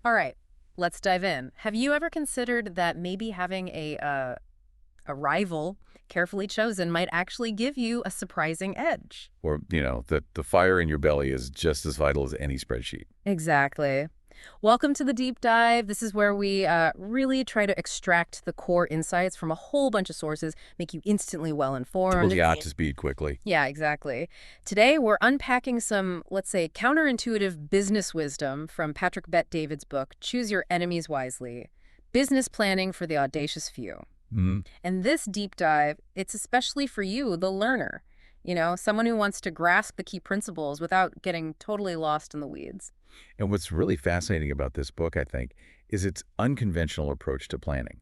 All right, let's dive in. Have you ever considered that maybe having a rival carefully chosen might actually give you a surprising edge? Or, the fire in your belly is just as vital as any spreadsheet. Exactly. Welcome to the deep dive. This is where we really try to extract the core insights from a whole bunch of sources, make you instantly well informed. Told you out to speed quickly. Yeah, exactly. Today, we're unpacking some, let's say, counterintuitive business wisdom from Patrick Bet-David's book, Choose Your Enemies Wisely: Business Planning for the Audacious Few. Mhm. And this deep dive, it's especially for you, the learner, someone who wants to grasp the key principles without getting totally lost in the weeds. And what's really fascinating about this book, I think, is its unconventional approach to planning.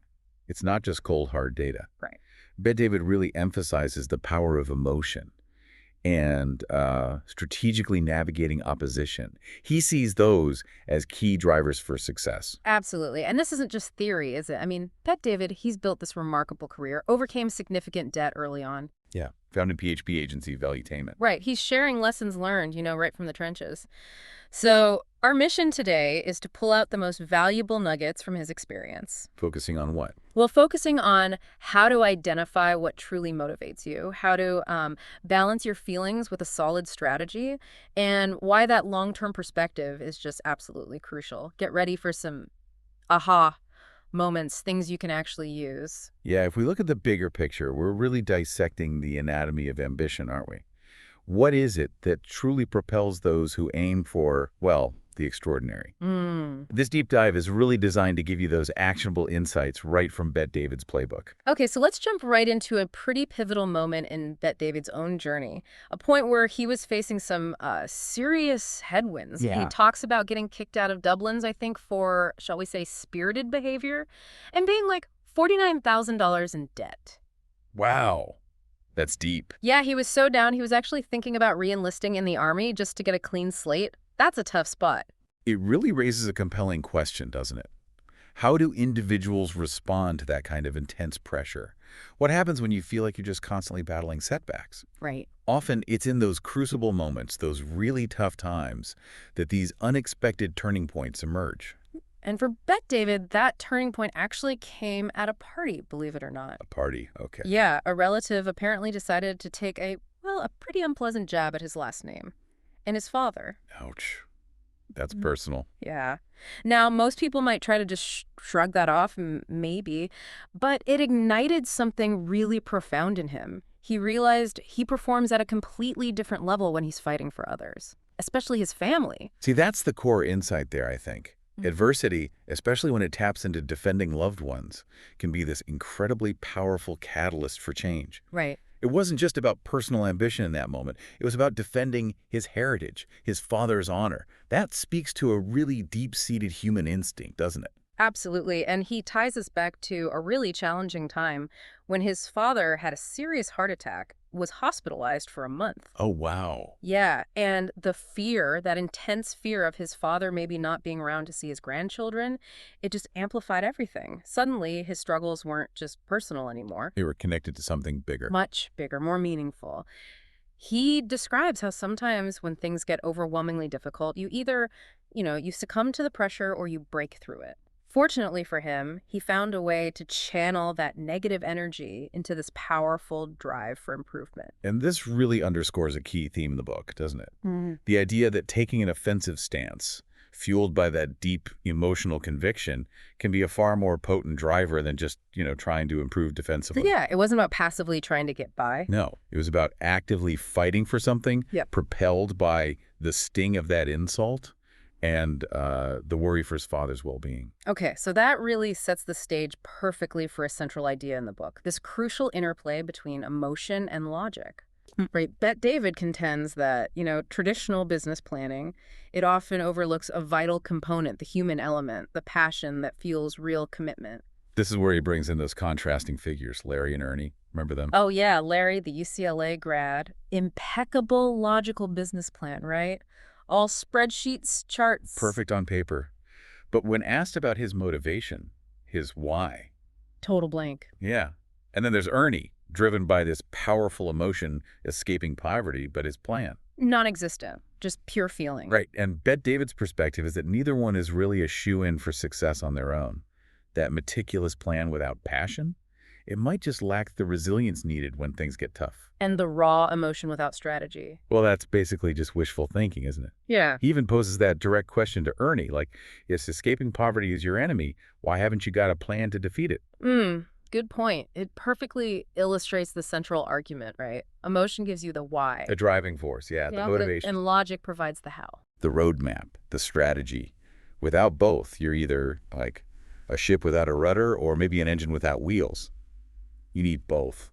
It's not just cold, hard data. Right. Bet David really emphasizes the power of emotion and strategically navigating opposition. He sees those as key drivers for success. Absolutely. And this isn't just theory, is it? I mean, Bet David, he's built this remarkable career, overcame significant debt early on. Yeah. Founded PHP agency Valuetainment. Right. He's sharing lessons learned, right from the trenches. So, our mission today is to pull out the most valuable nuggets from his experience. Focusing on what? Well, focusing on how to identify what truly motivates you, how to balance your feelings with a solid strategy, and why that long-term perspective is just absolutely crucial. Get ready for some aha moments, things you can actually use. Yeah, if we look at the bigger picture, we're really dissecting the anatomy of ambition, aren't we? What is it that truly propels those who aim for, well, the extraordinary? Mm. This deep dive is really designed to give you those actionable insights right from Bet David's playbook. Okay, so let's jump right into a pretty pivotal moment in Bet David's own journey, a point where he was facing some serious headwinds. He Yeah. talks about getting kicked out of Dublin's, I think, for, shall we say, spirited behavior, and being like $49,000 in debt. Wow. That's deep. Yeah, he was so down, he was actually thinking about re-enlisting in the army just to get a clean slate. That's a tough spot. It really raises a compelling question, doesn't it? How do individuals respond to that kind of intense pressure? What happens when you feel like you're just constantly battling setbacks? Right. Often, it's in those crucible moments, those really tough times, that these unexpected turning points emerge. And for Bet David, that turning point actually came at a party, believe it or not. A party, okay. Yeah, a relative apparently decided to take a pretty unpleasant jab at his last name. And his father. Ouch. That's Mm. personal. Yeah. Now, most people might try to just shrug that off, maybe, but it ignited something really profound in him. He realized he performs at a completely different level when he's fighting for others, especially his family. See, that's the core insight there, I think. Mhm. Adversity, especially when it taps into defending loved ones, can be this incredibly powerful catalyst for change. Right. It wasn't just about personal ambition in that moment. It was about defending his heritage, his father's honor. That speaks to a really deep-seated human instinct, doesn't it? Absolutely. And he ties us back to a really challenging time when his father had a serious heart attack, was hospitalized for a month. Oh, wow. Yeah, and the fear, that intense fear of his father maybe not being around to see his grandchildren, it just amplified everything. Suddenly, his struggles weren't just personal anymore. They were connected to something bigger. Much bigger, more meaningful. He describes how sometimes when things get overwhelmingly difficult, you either, you succumb to the pressure or you break through it. Fortunately for him, he found a way to channel that negative energy into this powerful drive for improvement. And this really underscores a key theme in the book, doesn't it? Mhm. The idea that taking an offensive stance, fueled by that deep emotional conviction, can be a far more potent driver than just, trying to improve So defensively. yeah, it wasn't about passively trying to get by. No, it was about actively fighting for something, Yep. propelled by the sting of that insult and the worry for his father's well-being. Okay, so that really sets the stage perfectly for a central idea in the book, this crucial interplay between emotion and logic. Right. Bet David contends that, traditional business planning, it often overlooks a vital component, the human element, the passion that fuels real commitment. This is where he brings in those contrasting figures, Larry and Ernie. Remember them? Oh, yeah, Larry, the UCLA grad, impeccable logical business plan, right? All spreadsheets, charts, Perfect on paper. But when asked about his motivation, his why, total blank. yeah. And then there's Ernie, driven by this powerful emotion, escaping poverty, but his plan. Non-existent, just pure feeling. Right. And Bet David's perspective is that neither one is really a shoe-in for success on their own. That meticulous plan without passion, it might just lack the resilience needed when things get tough. And the raw emotion without strategy. Well, that's basically just wishful thinking, isn't it? Yeah. He even poses that direct question to Ernie, like, if escaping poverty is your enemy, why haven't you got a plan to defeat it? Good point. It perfectly illustrates the central argument, right? Emotion gives you the why. The driving force, yeah, the motivation. And logic provides the how. The roadmap, the strategy. Without both, you're either like a ship without a rudder or maybe an engine without wheels. You need both.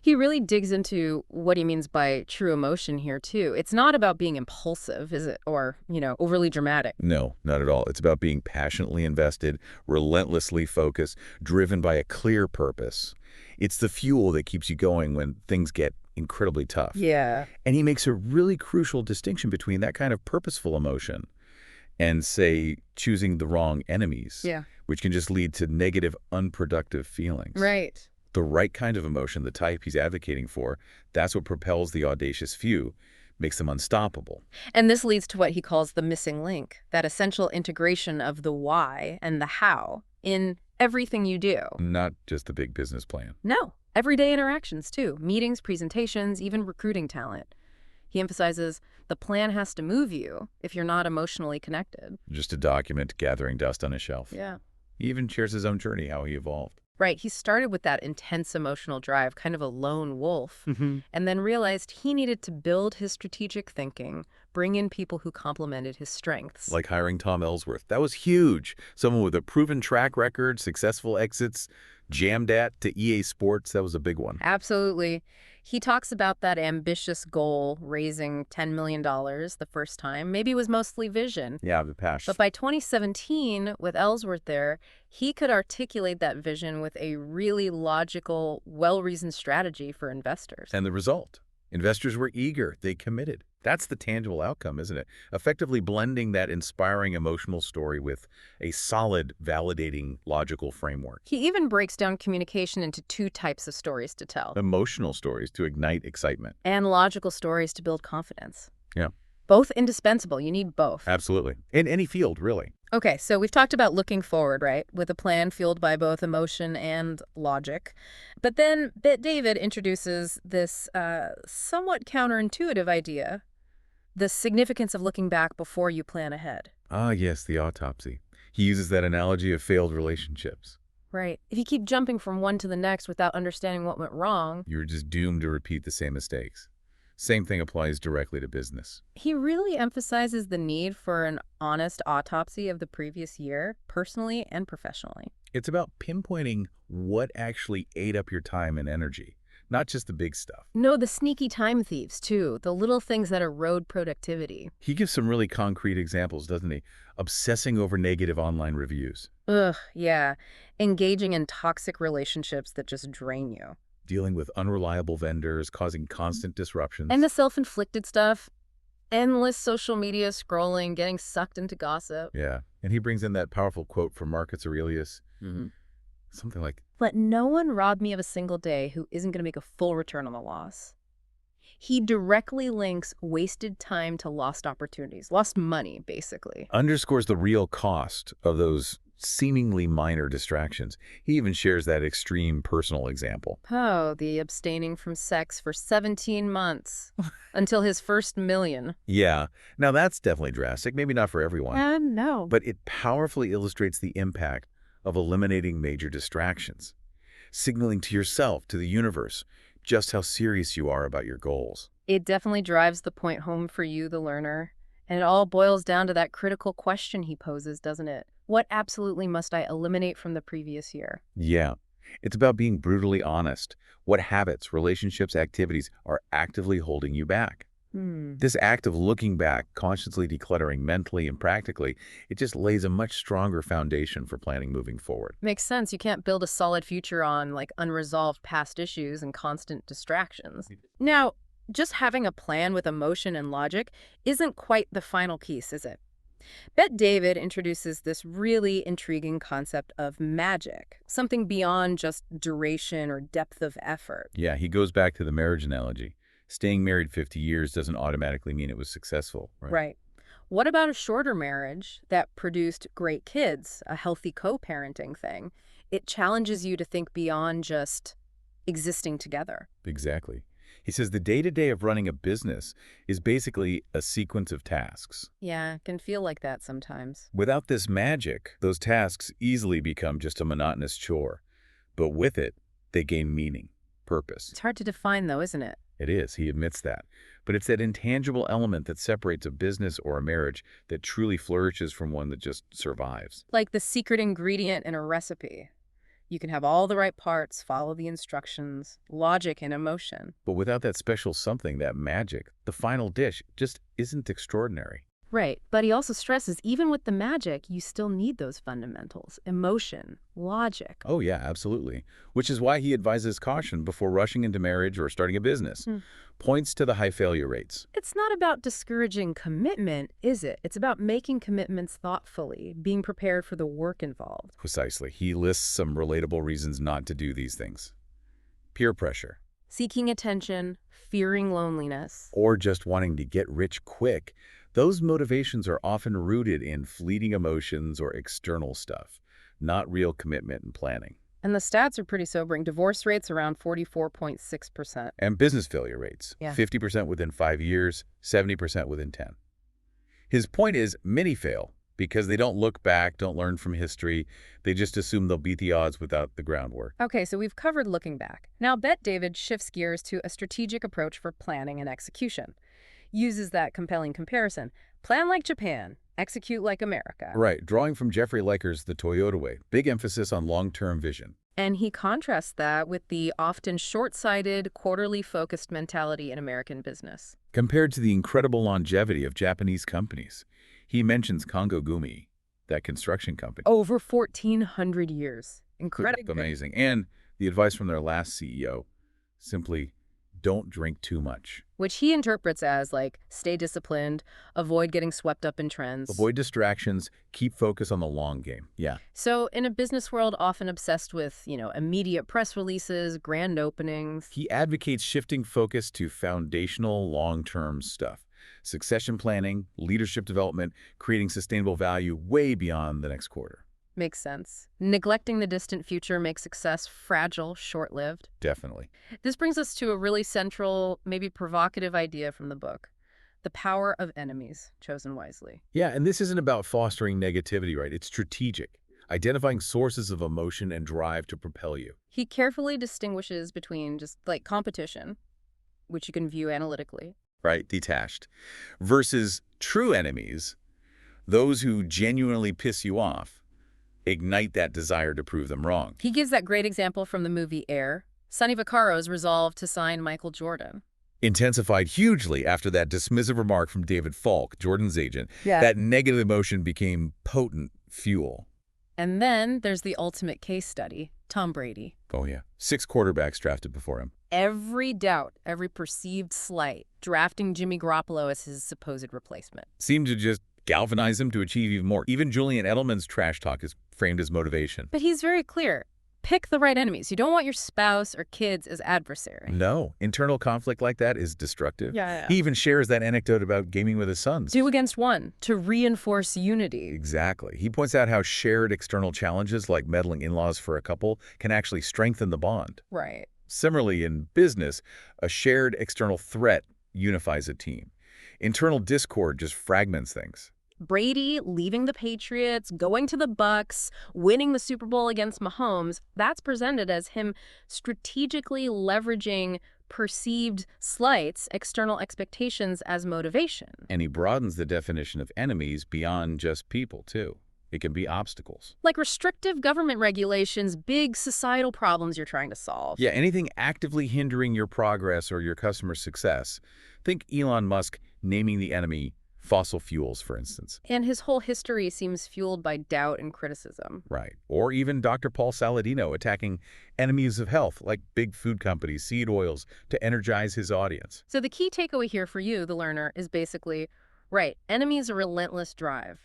He really digs into what he means by true emotion here, too. It's not about being impulsive, is it? Or, overly dramatic. No, not at all. It's about being passionately invested, relentlessly focused, driven by a clear purpose. It's the fuel that keeps you going when things get incredibly tough. Yeah. And he makes a really crucial distinction between that kind of purposeful emotion and, say, choosing the wrong enemies, which can just lead to negative, unproductive feelings. Right. The right kind of emotion, the type he's advocating for, that's what propels the audacious few, makes them unstoppable. And this leads to what he calls the missing link, that essential integration of the why and the how in everything you do. Not just the big business plan. No, everyday interactions too, meetings, presentations, even recruiting talent. He emphasizes the plan has to move you if you're not emotionally connected. Just a document gathering dust on a shelf. Yeah. He even shares his own journey, how he evolved. Right. He started with that intense emotional drive, kind of a lone wolf, and then realized he needed to build his strategic thinking, bring in people who complemented his strengths. Like hiring Tom Ellsworth. That was huge. Someone with a proven track record, successful exits, jammed at to EA Sports. That was a big one. Absolutely. He talks about that ambitious goal, raising $10 million the first time. Maybe it was mostly vision. Yeah, the passion. But by 2017, with Ellsworth there, he could articulate that vision with a really logical, well-reasoned strategy for investors. And the result? Investors were eager. They committed. That's the tangible outcome, isn't it? Effectively blending that inspiring emotional story with a solid, validating, logical framework. He even breaks down communication into two types of stories to tell. Emotional stories to ignite excitement. And logical stories to build confidence. Yeah. Both indispensable. You need both. Absolutely. In any field, really. Okay, so we've talked about looking forward, right, with a plan fueled by both emotion and logic. But then David introduces this somewhat counterintuitive idea, the significance of looking back before you plan ahead. Ah, yes, the autopsy. He uses that analogy of failed relationships. Right. If you keep jumping from one to the next without understanding what went wrong, You're just doomed to repeat the same mistakes. Same thing applies directly to business. he really emphasizes the need for an honest autopsy of the previous year, personally and professionally. It's about pinpointing what actually ate up your time and energy, not just the big stuff. No, the sneaky time thieves, too, the little things that erode productivity. He gives some really concrete examples, doesn't he? Obsessing over negative online reviews, Ugh, yeah. Engaging in toxic relationships that just drain you. dealing with unreliable vendors, causing constant disruptions. And the self-inflicted stuff, endless social media scrolling, getting sucked into gossip. Yeah, and he brings in that powerful quote from Marcus Aurelius. Something like, Let no one rob me of a single day who isn't going to make a full return on the loss. He directly links wasted time to lost opportunities, lost money, basically. underscores the real cost of those seemingly minor distractions. He even shares that extreme personal example. Oh, the abstaining from sex for 17 months until his first million. Yeah, now that's definitely drastic, maybe not for everyone, No. but it powerfully illustrates the impact of eliminating major distractions, signaling to yourself, to the universe, just how serious you are about your goals. It definitely drives the point home for you, the learner. And it all boils down to that critical question he poses, doesn't it? What absolutely must I eliminate from the previous year? Yeah, it's about being brutally honest. What habits, relationships, activities are actively holding you back? This act of looking back, consciously decluttering mentally and practically, it just lays a much stronger foundation for planning moving forward. Makes sense. You can't build a solid future on unresolved past issues and constant distractions. Now, just having a plan with emotion and logic isn't quite the final piece, is it? Bet David introduces this really intriguing concept of magic, something beyond just duration or depth of effort. Yeah, he goes back to the marriage analogy. Staying married 50 years doesn't automatically mean it was successful, right? Right. What about a shorter marriage that produced great kids, a healthy co-parenting thing? It challenges you to think beyond just existing together. Exactly. He says the day-to-day of running a business is basically a sequence of tasks. Yeah, it can feel like that sometimes. Without this magic, those tasks easily become just a monotonous chore. But with it, they gain meaning, purpose. It's hard to define, though, isn't it? It is, he admits that. But it's that intangible element that separates a business or a marriage that truly flourishes from one that just survives. Like the secret ingredient in a recipe. You can have all the right parts, follow the instructions, logic and emotion. But without that special something, that magic, the final dish just isn't extraordinary. Right, but he also stresses even with the magic, you still need those fundamentals, emotion, logic. Oh yeah, absolutely. Which is why he advises caution before rushing into marriage or starting a business. Points to the high failure rates. It's not about discouraging commitment, is it? It's about making commitments thoughtfully, being prepared for the work involved. Precisely. He lists some relatable reasons not to do these things. Peer pressure. Seeking attention, fearing loneliness. Or just wanting to get rich quick. Those motivations are often rooted in fleeting emotions or external stuff, not real commitment and planning. And the stats are pretty sobering. Divorce rates around 44.6%. And business failure rates, Yeah. 50% within 5 years, 70% within 10. His point is many fail because they don't look back, don't learn from history. They just assume they'll beat the odds without the groundwork. Okay, so we've covered looking back. Now, Bet David shifts gears to a strategic approach for planning and execution. Uses that compelling comparison. Plan like Japan, execute like America. Right, drawing from Jeffrey Liker's The Toyota Way, big emphasis on long-term vision. And he contrasts that with the often short-sighted, quarterly-focused mentality in American business. Compared to the incredible longevity of Japanese companies, he mentions Kongo Gumi, that construction company. Over 1,400 years. Incredible. Amazing. And the advice from their last CEO, simply don't drink too much. Which he interprets as, like, stay disciplined, avoid getting swept up in trends. Avoid distractions, keep focus on the long game. Yeah. So in a business world often obsessed with, immediate press releases, grand openings. He advocates shifting focus to foundational long-term stuff. Succession planning, leadership development, creating sustainable value way beyond the next quarter. Makes sense. Neglecting the distant future makes success fragile, short-lived. Definitely. This brings us to a really central, maybe provocative idea from the book. The power of enemies, chosen wisely. Yeah, and this isn't about fostering negativity, right? It's strategic. Identifying sources of emotion and drive to propel you. He carefully distinguishes between just like competition, which you can view analytically. Right, detached. Versus true enemies, those who genuinely piss you off, ignite that desire to prove them wrong. He gives that great example from the movie Air. Sonny Vaccaro's resolve to sign Michael Jordan. Intensified hugely after that dismissive remark from David Falk, Jordan's agent. Yeah. That negative emotion became potent fuel. And then there's the ultimate case study, Tom Brady. Oh yeah, 6 quarterbacks drafted before him. Every doubt, every perceived slight, drafting Jimmy Garoppolo as his supposed replacement. Seemed to just galvanize him to achieve even more. Even Julian Edelman's trash talk is framed as motivation. But he's very clear. Pick the right enemies. You don't want your spouse or kids as adversary. No, internal conflict like that is destructive. Yeah. He even shares that anecdote about gaming with his sons. 2 against 1 to reinforce unity. Exactly. He points out how shared external challenges like meddling in-laws for a couple can actually strengthen the bond. Right. Similarly, in business, a shared external threat unifies a team. Internal discord just fragments things. Brady leaving the Patriots, going to the Bucks, winning the Super Bowl against Mahomes, that's presented as him strategically leveraging perceived slights, external expectations as motivation. And he broadens the definition of enemies beyond just people, too. It can be obstacles. Like restrictive government regulations, big societal problems you're trying to solve. Yeah, anything actively hindering your progress or your customer success. Think Elon Musk naming the enemy fossil fuels, for instance. And his whole history seems fueled by doubt and criticism. Right. Or even Dr. Paul Saladino attacking enemies of health like big food companies, seed oils, to energize his audience. So the key takeaway here for you, the learner, is basically, right, enemies a relentless drive.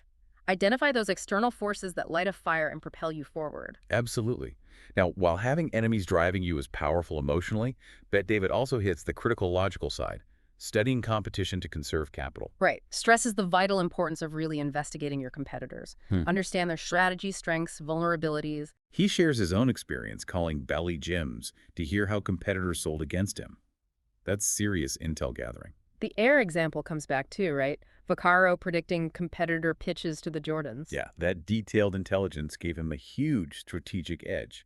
Identify those external forces that light a fire and propel you forward. Absolutely. Now, while having enemies driving you is powerful emotionally, Bet David also hits the critical logical side, studying competition to conserve capital. Right. Stresses the vital importance of really investigating your competitors. Hmm. Understand their strategy, strengths, vulnerabilities. He shares his own experience calling belly gyms to hear how competitors sold against him. That's serious intel gathering. The air example comes back too, right? Vaccaro predicting competitor pitches to the Jordans. Yeah, that detailed intelligence gave him a huge strategic edge.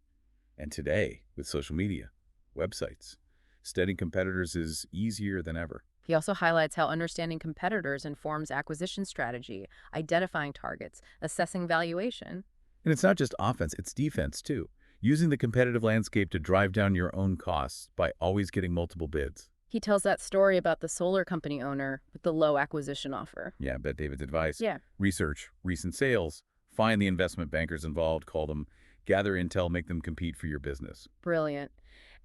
And today, with social media, websites, studying competitors is easier than ever. He also highlights how understanding competitors informs acquisition strategy, identifying targets, assessing valuation. And it's not just offense, it's defense too. Using the competitive landscape to drive down your own costs by always getting multiple bids. He tells that story about the solar company owner with the low acquisition offer. Yeah, Bet David's advice. Yeah, Research recent sales, find the investment bankers involved, call them, gather intel, make them compete for your business. brilliant.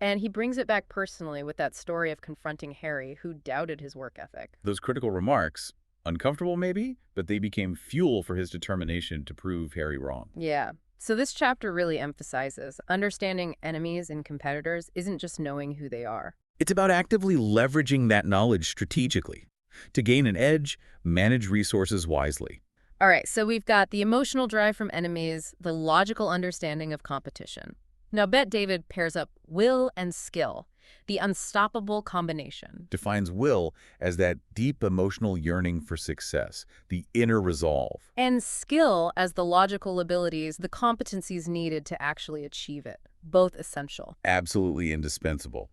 And he brings it back personally with that story of confronting Harry, who doubted his work ethic. Those critical remarks, uncomfortable maybe, but they became fuel for his determination to prove Harry wrong. Yeah. So this chapter really emphasizes understanding enemies and competitors isn't just knowing who they are. It's about actively leveraging that knowledge strategically to gain an edge, manage resources wisely. All right, so we've got the emotional drive from enemies, the logical understanding of competition. Now, Bet David pairs up will and skill, the unstoppable combination. Defines will as that deep emotional yearning for success, the inner resolve. And skill as the logical abilities, the competencies needed to actually achieve it, both essential. Absolutely indispensable.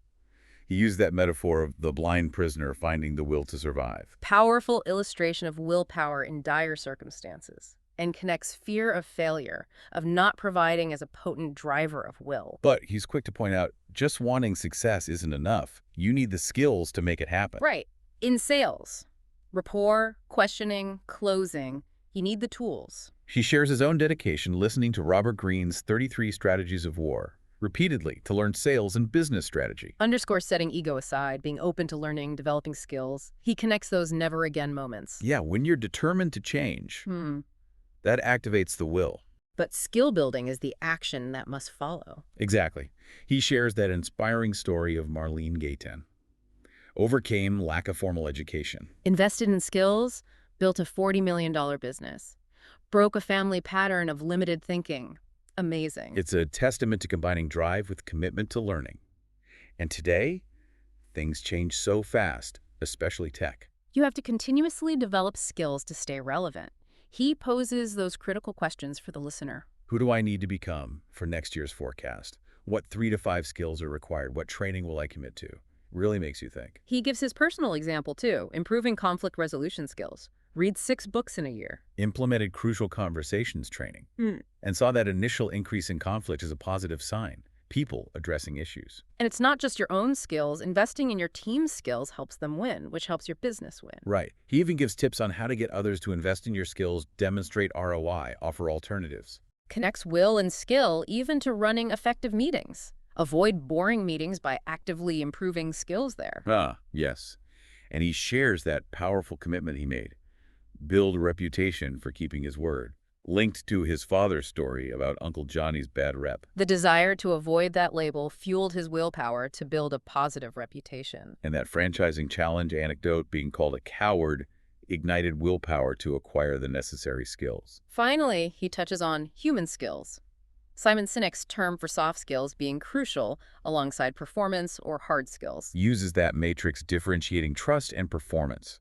He used that metaphor of the blind prisoner finding the will to survive. Powerful illustration of willpower in dire circumstances, and connects fear of failure, of not providing as a potent driver of will. But he's quick to point out, just wanting success isn't enough. You need the skills to make it happen. Right. In sales, rapport, questioning, closing, you need the tools. He shares his own dedication listening to Robert Greene's 33 Strategies of War, repeatedly to learn sales and business strategy. Underscores setting ego aside, being open to learning, developing skills. He connects those never again moments. Yeah, when you're determined to change, that activates the will. But skill building is the action that must follow. Exactly. He shares that inspiring story of Marlene Gayten. Overcame lack of formal education. Invested in skills, built a $40 million business. Broke a family pattern of limited thinking. Amazing. It's a testament to combining drive with commitment to learning. And today, things change so fast, especially tech. You have to continuously develop skills to stay relevant. He poses those critical questions for the listener. Who do I need to become for next year's forecast? What 3 to 5 skills are required? What training will I commit to? Really makes you think. He gives his personal example, too, improving conflict resolution skills. Read 6 books in a year. Implemented crucial conversations training. And saw that initial increase in conflict as a positive sign. People addressing issues. And it's not just your own skills. Investing in your team's skills helps them win, which helps your business win. Right. He even gives tips on how to get others to invest in your skills, demonstrate ROI, offer alternatives. Connects will and skill even to running effective meetings. Avoid boring meetings by actively improving skills there. Ah, yes. And he shares that powerful commitment he made. Build a reputation for keeping his word. Linked to his father's story about Uncle Johnny's bad rep. The desire to avoid that label fueled his willpower to build a positive reputation. And that franchising challenge anecdote, being called a coward, ignited willpower to acquire the necessary skills. Finally, he touches on human skills. Simon Sinek's term for soft skills being crucial alongside performance or hard skills. Uses that matrix differentiating trust and performance.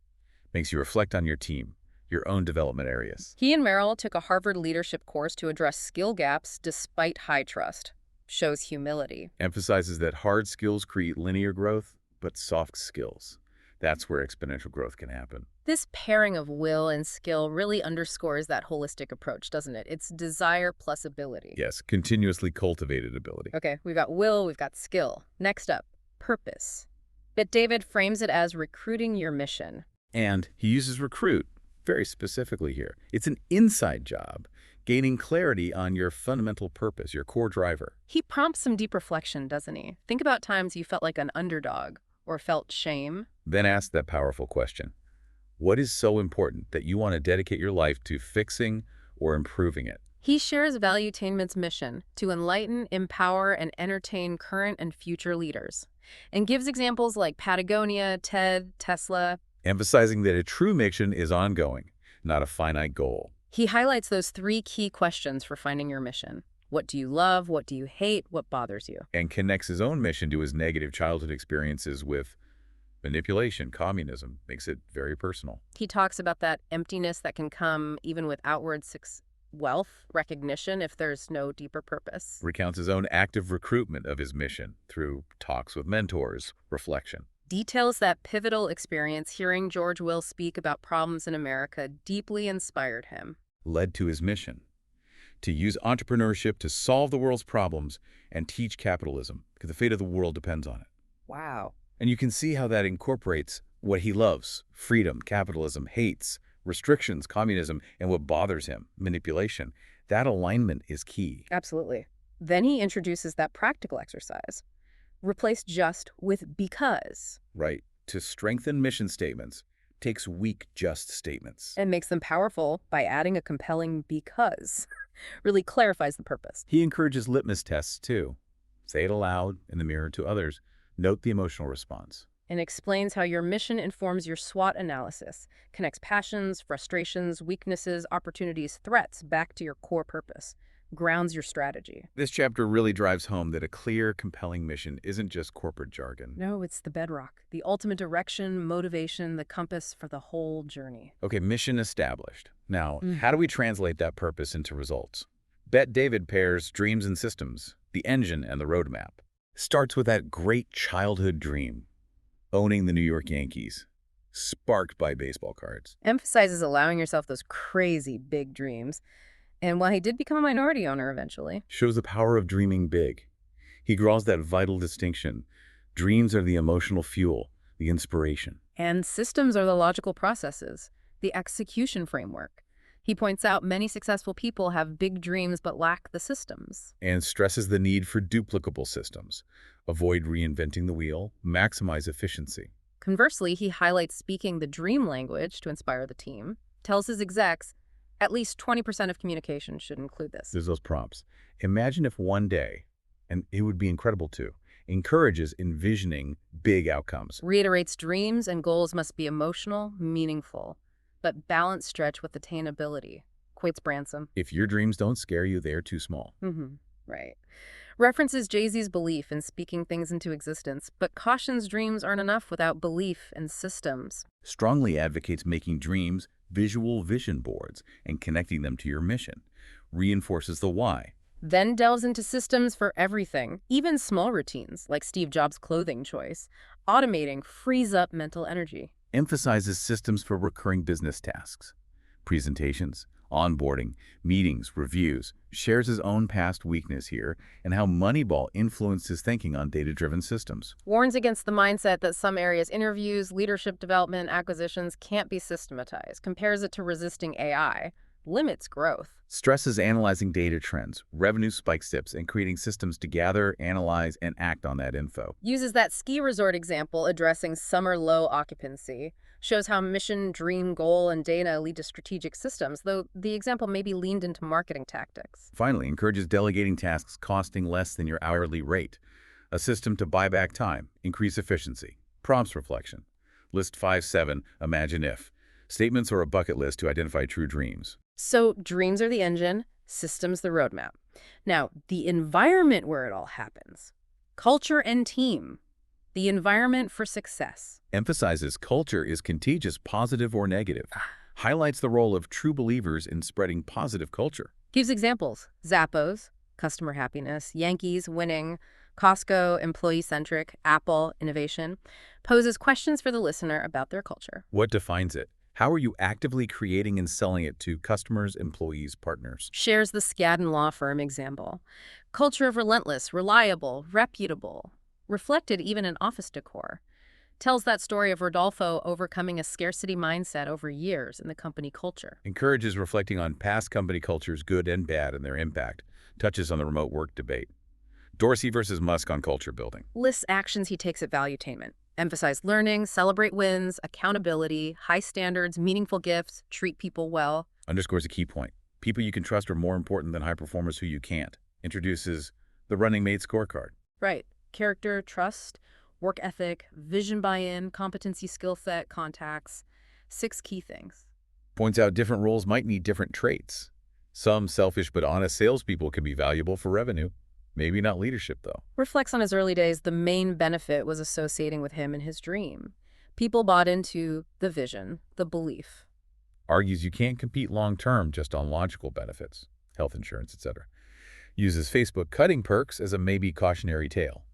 Makes you reflect on your team, your own development areas. He and Merrill took a Harvard leadership course to address skill gaps despite high trust. Shows humility. Emphasizes that hard skills create linear growth, but soft skills. That's where exponential growth can happen. This pairing of will and skill really underscores that holistic approach, doesn't it? It's desire plus ability. Yes, continuously cultivated ability. Okay, we've got will, we've got skill. Next up, purpose. But David frames it as recruiting your mission. And he uses recruit very specifically here. It's an inside job, gaining clarity on your fundamental purpose, your core driver. He prompts some deep reflection, doesn't he? Think about times you felt like an underdog or felt shame. Then ask that powerful question. What is so important that you want to dedicate your life to fixing or improving it? He shares Valuetainment's mission to enlighten, empower, and entertain current and future leaders, and gives examples like Patagonia, TED, Tesla. Emphasizing that a true mission is ongoing, not a finite goal. He highlights those three key questions for finding your mission. What do you love? What do you hate? What bothers you? And connects his own mission to his negative childhood experiences with manipulation, communism, makes it very personal. He talks about that emptiness that can come even with outward wealth, recognition, if there's no deeper purpose. Recounts his own active recruitment of his mission through talks with mentors, reflection. Details that pivotal experience hearing George Will speak about problems in America deeply inspired him. Led to his mission to use entrepreneurship to solve the world's problems and teach capitalism, because the fate of the world depends on it. Wow. And you can see how that incorporates what he loves: freedom, capitalism, hates, restrictions, communism, and what bothers him, manipulation. That alignment is key. Absolutely. Then he introduces that practical exercise. Replace just with because. Right. To strengthen mission statements takes weak just statements. And makes them powerful by adding a compelling because. Really clarifies the purpose. He encourages litmus tests, too. Say it aloud, in the mirror to others. Note the emotional response. And explains how your mission informs your SWOT analysis, connects passions, frustrations, weaknesses, opportunities, threats back to your core purpose, grounds your strategy. This chapter really drives home that a clear, compelling mission isn't just corporate jargon. No, it's the bedrock, the ultimate direction, motivation, the compass for the whole journey. Okay, mission established. Now, how do we translate that purpose into results? Bet David pairs dreams and systems, the engine and the roadmap. Starts with that great childhood dream: owning the New York Yankees, sparked by baseball cards. Emphasizes allowing yourself those crazy big dreams. And while he did become a minority owner eventually, Shows the power of dreaming big. He draws that vital distinction. Dreams are the emotional fuel, the inspiration. and systems are the logical processes, the execution framework. He points out many successful people have big dreams but lack the systems. And stresses the need for duplicable systems. Avoid reinventing the wheel, maximize efficiency. Conversely, he highlights speaking the dream language to inspire the team, tells his execs at least 20% of communication should include this. There's those prompts. Imagine if one day, and it would be incredible too, encourages envisioning big outcomes. Reiterates dreams and goals must be emotional, meaningful, but balance stretch with attainability. Quotes Branson. If your dreams don't scare you, they're too small. Right. References Jay-Z's belief in speaking things into existence, but cautions dreams aren't enough without belief and systems. Strongly advocates making dreams visual vision boards and connecting them to your mission. Reinforces the why. Then delves into systems for everything, even small routines, like Steve Jobs' clothing choice. Automating frees up mental energy. Emphasizes systems for recurring business tasks. Presentations, onboarding, meetings, reviews. Shares his own past weakness here and how Moneyball influenced his thinking on data-driven systems. Warns against the mindset that some areas, interviews, leadership development, acquisitions, can't be systematized. Compares it to resisting AI. Limits growth. Stresses analyzing data trends, revenue spike tips, and creating systems to gather, analyze, and act on that info. Uses that ski resort example addressing summer low occupancy. Shows how mission, dream, goal, and data lead to strategic systems, though the example may be leaned into marketing tactics. Finally, encourages delegating tasks costing less than your hourly rate. A system to buy back time, increase efficiency. Prompts reflection. List 5-7, imagine if. Statements or a bucket list to identify true dreams. So dreams are the engine, systems the roadmap. Now, the environment where it all happens. Culture and team. The environment for success. Emphasizes culture is contagious, positive or negative. Highlights the role of true believers in spreading positive culture. Gives examples. Zappos, customer happiness. Yankees, winning. Costco, employee-centric. Apple, innovation. Poses questions for the listener about their culture. What defines it? How are you actively creating and selling it to customers, employees, partners? Shares the Skadden law firm example. Culture of relentless, reliable, reputable. Reflected even in office decor. Tells that story of Rodolfo overcoming a scarcity mindset over years in the company culture. Encourages reflecting on past company cultures, good and bad, and their impact. Touches on the remote work debate. Dorsey versus Musk on culture building. Lists actions he takes at Valuetainment. Emphasize learning, celebrate wins, accountability, high standards, meaningful gifts, treat people well. Underscores a key point. People you can trust are more important than high performers who you can't. Introduces the running mate scorecard. Right. Character, trust, work ethic, vision buy-in, competency, skill set, contacts. 6 key things. Points out different roles might need different traits. Some selfish but honest salespeople can be valuable for revenue. Maybe not leadership, though. Reflects on his early days. The main benefit was associating with him and his dream. People bought into the vision, the belief. Argues you can't compete long-term just on logical benefits, health insurance, etc. Uses Facebook cutting perks as a maybe cautionary tale.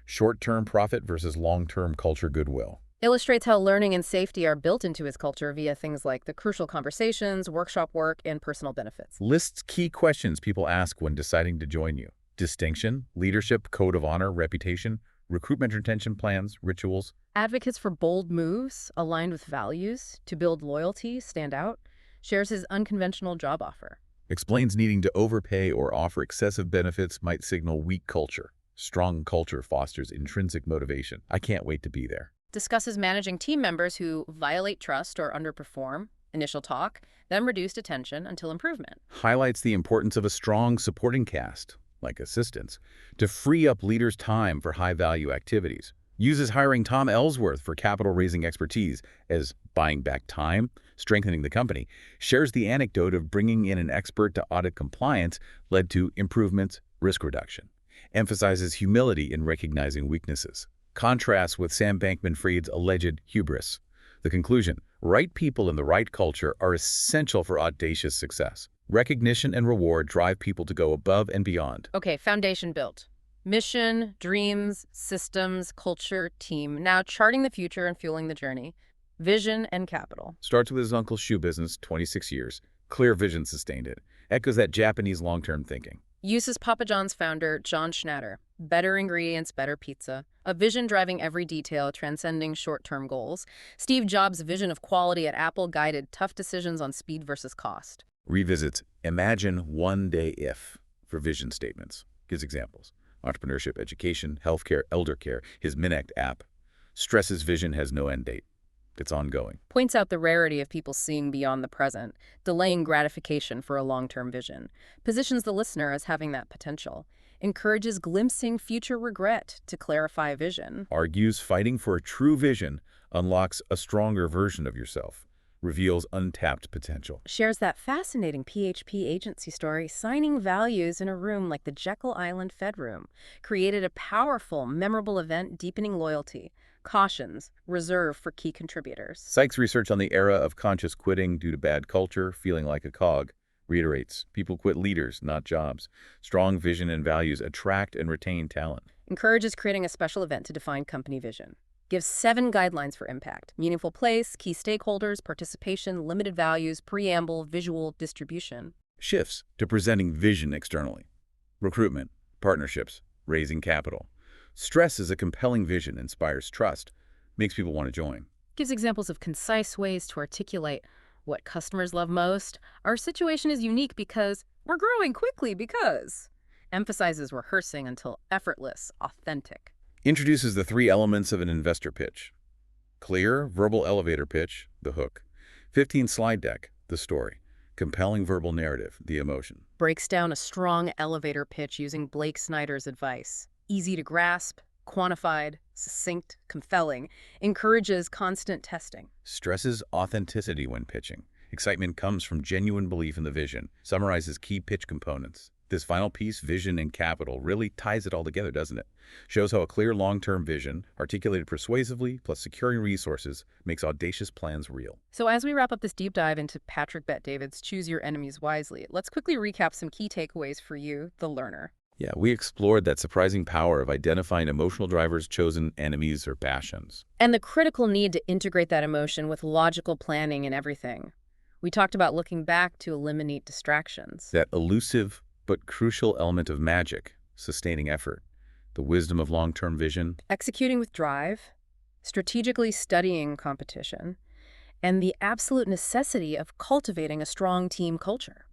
Short-term profit versus long-term culture goodwill. Illustrates how learning and safety are built into his culture via things like the crucial conversations, workshop work, and personal benefits. Lists key questions people ask when deciding to join you. Distinction, leadership, code of honor, reputation, recruitment retention plans, rituals. Advocates for bold moves aligned with values to build loyalty, stand out. Shares his unconventional job offer. Explains needing to overpay or offer excessive benefits might signal weak culture. Strong culture fosters intrinsic motivation. I can't wait to be there. Discusses managing team members who violate trust or underperform. Initial talk, then reduced attention until improvement. Highlights the importance of a strong supporting cast, like assistants, to free up leaders' time for high-value activities. Uses hiring Tom Ellsworth for capital-raising expertise as buying back time, strengthening the company. Shares the anecdote of bringing in an expert to audit compliance led to improvements, risk reduction. Emphasizes humility in recognizing weaknesses. Contrasts with Sam Bankman-Fried's alleged hubris. The conclusion, right people in the right culture are essential for audacious success. Recognition and reward drive people to go above and beyond. Okay, foundation built. Mission, dreams, systems, culture, team. Now charting the future and fueling the journey. Vision and capital. Starts with his uncle's shoe business, 26 years. Clear vision sustained it. Echoes that Japanese long-term thinking. Uses Papa John's founder, John Schnatter. Better ingredients, better pizza. A vision driving every detail, transcending short-term goals. Steve Jobs' vision of quality at Apple guided tough decisions on speed versus cost. Revisits Imagine One Day If for vision statements. Gives examples. Entrepreneurship, education, healthcare, elder care. His Minect app. Stresses vision has no end date. It's ongoing. Points out the rarity of people seeing beyond the present, delaying gratification for a long-term vision. Positions the listener as having that potential. Encourages glimpsing future regret to clarify vision. Argues fighting for a true vision unlocks a stronger version of yourself. Reveals untapped potential. Shares that fascinating PHP agency story, signing values in a room like the Jekyll Island Fed Room. Created a powerful, memorable event deepening loyalty. Cautions, reserve for key contributors. Cites research on the era of conscious quitting due to bad culture, feeling like a cog. Reiterates, people quit leaders, not jobs. Strong vision and values attract and retain talent. Encourages creating a special event to define company vision. Gives 7 guidelines for impact. Meaningful place, key stakeholders, participation, limited values, preamble, visual, distribution. Shifts to presenting vision externally. Recruitment, partnerships, raising capital. Stresses a compelling vision, inspires trust, makes people want to join. Gives examples of concise ways to articulate what customers love most. Our situation is unique because we're growing quickly because. Emphasizes rehearsing until effortless, authentic. Introduces the 3 elements of an investor pitch. Clear, verbal elevator pitch, the hook. 15 slide deck, the story. Compelling verbal narrative, the emotion. Breaks down a strong elevator pitch using Blake Snyder's advice. Easy to grasp, quantified, succinct, compelling. Encourages constant testing. Stresses authenticity when pitching. Excitement comes from genuine belief in the vision. Summarizes key pitch components. This final piece, vision and capital, really ties it all together, doesn't it? Shows how a clear long-term vision, articulated persuasively, plus securing resources, makes audacious plans real. So as we wrap up this deep dive into Patrick Bet-David's Choose Your Enemies Wisely, let's quickly recap some key takeaways for you, the learner. Yeah, we explored that surprising power of identifying emotional drivers, chosen enemies, or passions. And the critical need to integrate that emotion with logical planning in everything. We talked about looking back to eliminate distractions. That elusive but crucial element of magic, sustaining effort, the wisdom of long-term vision. Executing with drive, strategically studying competition, and the absolute necessity of cultivating a strong team culture.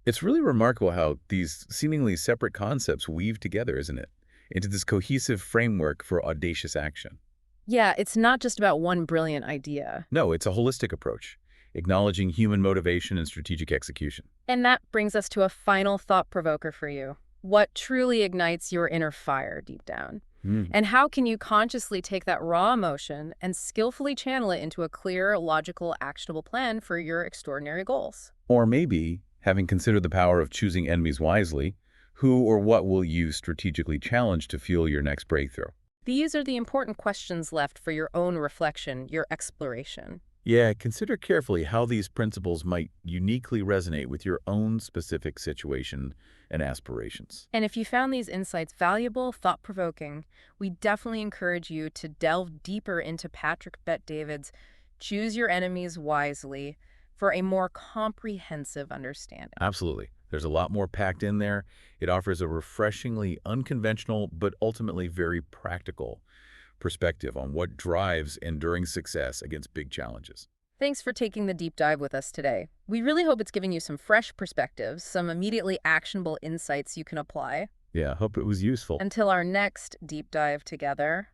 It's really remarkable how these seemingly separate concepts weave together, isn't it, into this cohesive framework for audacious action. Yeah, it's not just about one brilliant idea. No, it's a holistic approach. acknowledging human motivation and strategic execution. And that brings us to a final thought provoker for you. What truly ignites your inner fire deep down? Hmm. And how can you consciously take that raw emotion and skillfully channel it into a clear, logical, actionable plan for your extraordinary goals? Or maybe, having considered the power of choosing enemies wisely, who or what will you strategically challenge to fuel your next breakthrough? These are the important questions left for your own reflection, your exploration. Yeah, consider carefully how these principles might uniquely resonate with your own specific situation and aspirations. And if you found these insights valuable, thought-provoking, we definitely encourage you to delve deeper into Patrick Bet-David's Choose Your Enemies Wisely for a more comprehensive understanding. Absolutely. There's a lot more packed in there. It offers a refreshingly unconventional, but ultimately very practical perspective on what drives enduring success against big challenges. Thanks for taking the deep dive with us today. We really hope it's giving you some fresh perspectives, some immediately actionable insights you can apply. Yeah, I hope it was useful. Until our next deep dive together.